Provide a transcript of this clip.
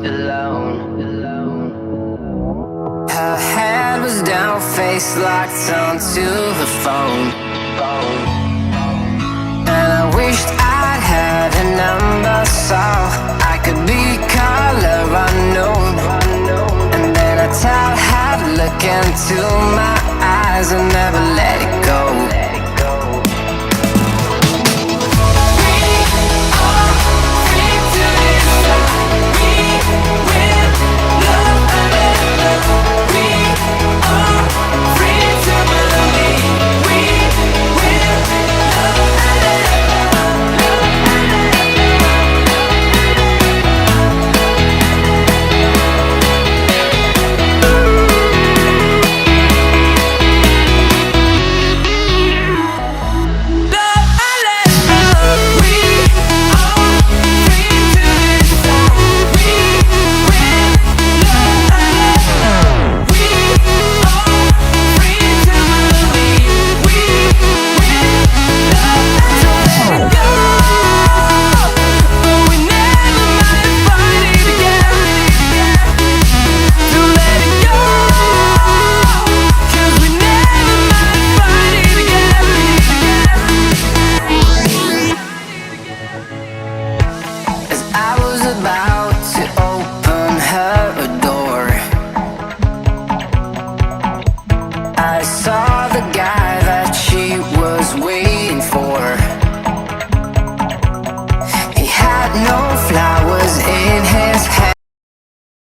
Her head was down, face locked onto the phone. And I wished I'd had a number so I could be color unknown. And then I tell her to look into my eyes and never let it go. I saw the guy that she was waiting for. He had no